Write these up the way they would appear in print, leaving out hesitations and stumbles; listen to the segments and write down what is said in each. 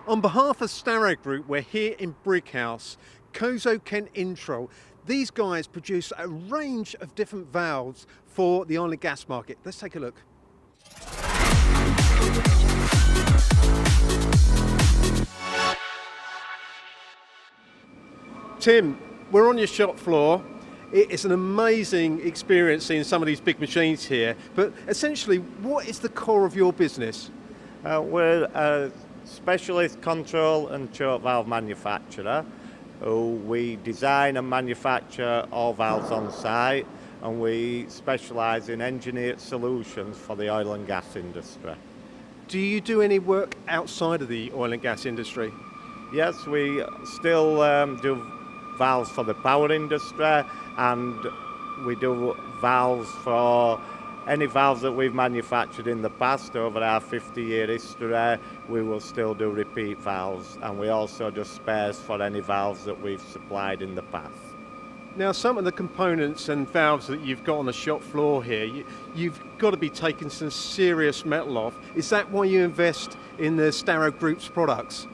On behalf of Starrag Group, we're here in Brighouse, KOSO Kentintrol. These guys produce a range of different valves for the oil and gas market. Let's take a look. Tim, we're on your shop floor. It's an amazing experience seeing some of these big machines here, but essentially, what is the core of your business? We're a specialist control and choke valve manufacturer. We design and manufacture all valves on site, and we specialise in engineered solutions for the oil and gas industry. Do you do any work outside of the oil and gas industry? Yes, we still do valves for the power industry, and we do valves for any valves that we've manufactured in the past. Over our 50-year history, we will still do repeat valves, and we also do spares for any valves that we've supplied in the past. Now, some of the components and valves that you've got on the shop floor here, you've got to be taking some serious metal off. Is that why you invest in the Starrag Group's products?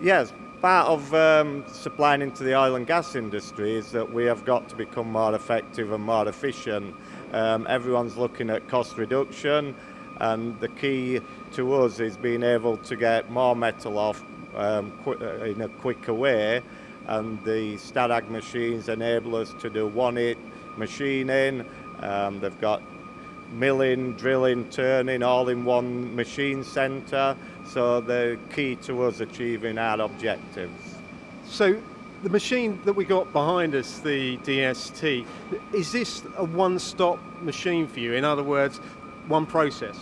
Yes, part of supplying into the oil and gas industry is that we have got to become more effective and more efficient. Everyone's looking at cost reduction, and the key to us is being able to get more metal off in a quicker way, and the Starrag machines enable us to do one-hit machining. They've got milling, drilling, turning all in one machine centre, so they're key to us achieving our objectives. So the machine that we got behind us, the DST, is this a one-stop machine for you? In other words, one process?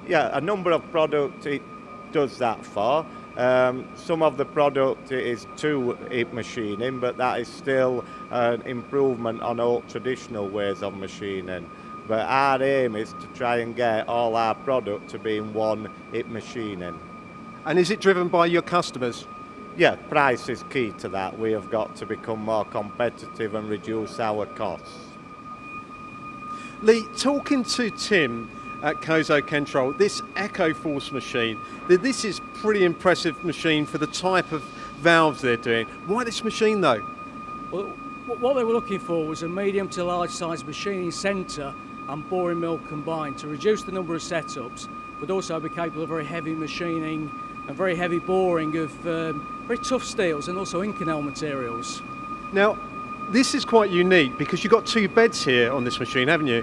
Yeah, a number of products it does that for. Some of the product is two-hit machining, but that is still an improvement on old traditional ways of machining. But our aim is to try and get all our product to be in one-hit machining. And is it driven by your customers? Yeah, price is key to that. We have got to become more competitive and reduce our costs. Lee, talking to Tim at KOSO Kentintrol, this EcoForce machine, this is pretty impressive machine for the type of valves they're doing. Why this machine though? Well, what they were looking for was a medium to large size machining centre and boring mill combined to reduce the number of setups, but also be capable of very heavy machining and very heavy boring of very tough steels and also Inconel materials. Now, this is quite unique because you've got two beds here on this machine, haven't you?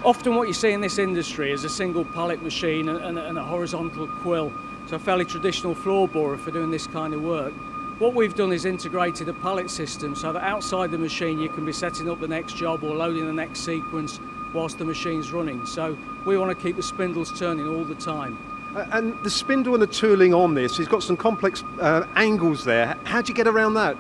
Often what you see in this industry is a single pallet machine and a horizontal quill, so a fairly traditional floor borer for doing this kind of work. What we've done is integrated a pallet system so that outside the machine you can be setting up the next job or loading the next sequence whilst the machine's running. So we want to keep the spindles turning all the time. And the spindle and the tooling on this, it's got some complex angles there. How do you get around that?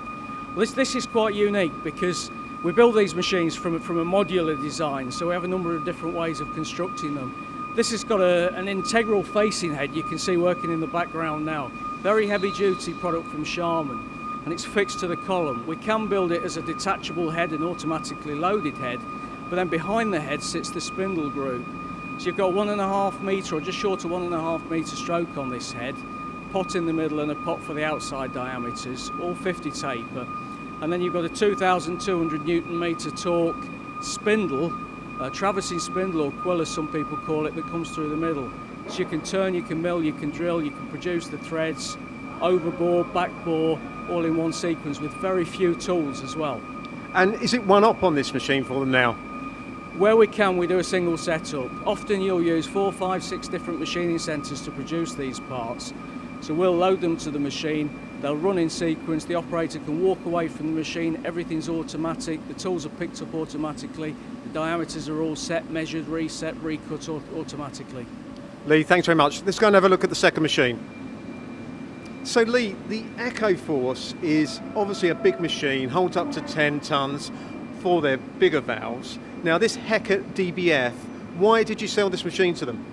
Well, this is quite unique because we build these machines from a modular design, so we have a number of different ways of constructing them. This has got an integral facing head you can see working in the background now. Very heavy duty product from Charman, and it's fixed to the column. We can build it as a detachable head, an automatically loaded head, but then behind the head sits the spindle group. So you've got 1.5 metre or just short of 1.5 metre stroke on this head, pot in the middle and a pot for the outside diameters, all 50 taper. And then you've got a 2,200 Newton metre torque spindle, a traversing spindle or quill as some people call it, that comes through the middle. So you can turn, you can mill, you can drill, you can produce the threads, overbore, backbore, all in one sequence with very few tools as well. And is it one up on this machine for them now? Where we can, we do a single setup. Often you'll use 4, 5, 6 different machining centres to produce these parts. So we'll load them to the machine, they'll run in sequence, the operator can walk away from the machine, everything's automatic, the tools are picked up automatically, the diameters are all set, measured, reset, recut automatically. Lee, thanks very much. Let's go and have a look at the second machine. So Lee, the EcoForce is obviously a big machine, holds up to 10 tonnes for their bigger valves. Now this Hecker DBF, why did you sell this machine to them?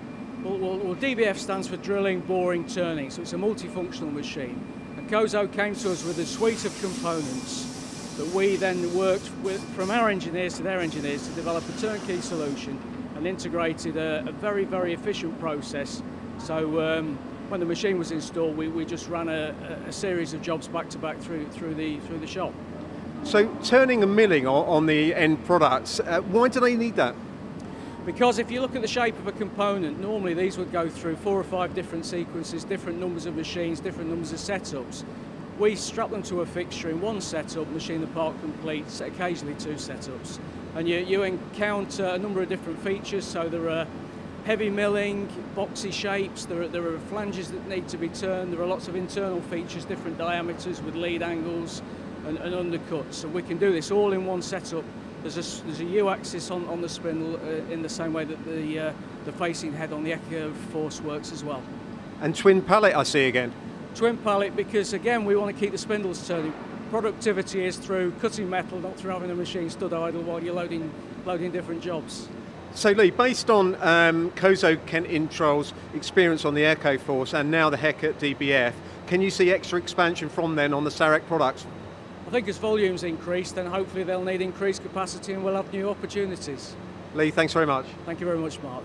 Well, DBF stands for drilling, boring, turning, so it's a multifunctional machine. And KOSO came to us with a suite of components that we then worked with, from our engineers to their engineers, to develop a turnkey solution and integrated a very, very efficient process. So when the machine was installed, we just ran a series of jobs back to back through the shop. So turning and milling on the end products, why do they need that? Because if you look at the shape of a component, normally these would go through 4 or 5 different sequences, different numbers of machines, different numbers of setups. We strap them to a fixture in one setup, machine the part complete, occasionally 2 setups. And you encounter a number of different features, so there are heavy milling, boxy shapes, there are flanges that need to be turned, there are lots of internal features, different diameters with lead angles and undercuts. So we can do this all in one setup. There's a U-axis on the spindle in the same way that the facing head on the Echo Force works as well. And twin pallet I see again. Twin pallet because again we want to keep the spindles turning. Productivity is through cutting metal, not through having a machine stood idle while you're loading different jobs. So Lee, based on KOSO Kentintrol's experience on the Echo Force and now the Hecate DBF, can you see extra expansion from then on the Starrag products? I think as volumes increase, then hopefully they'll need increased capacity and we'll have new opportunities. Lee, thanks very much. Thank you very much, Mark.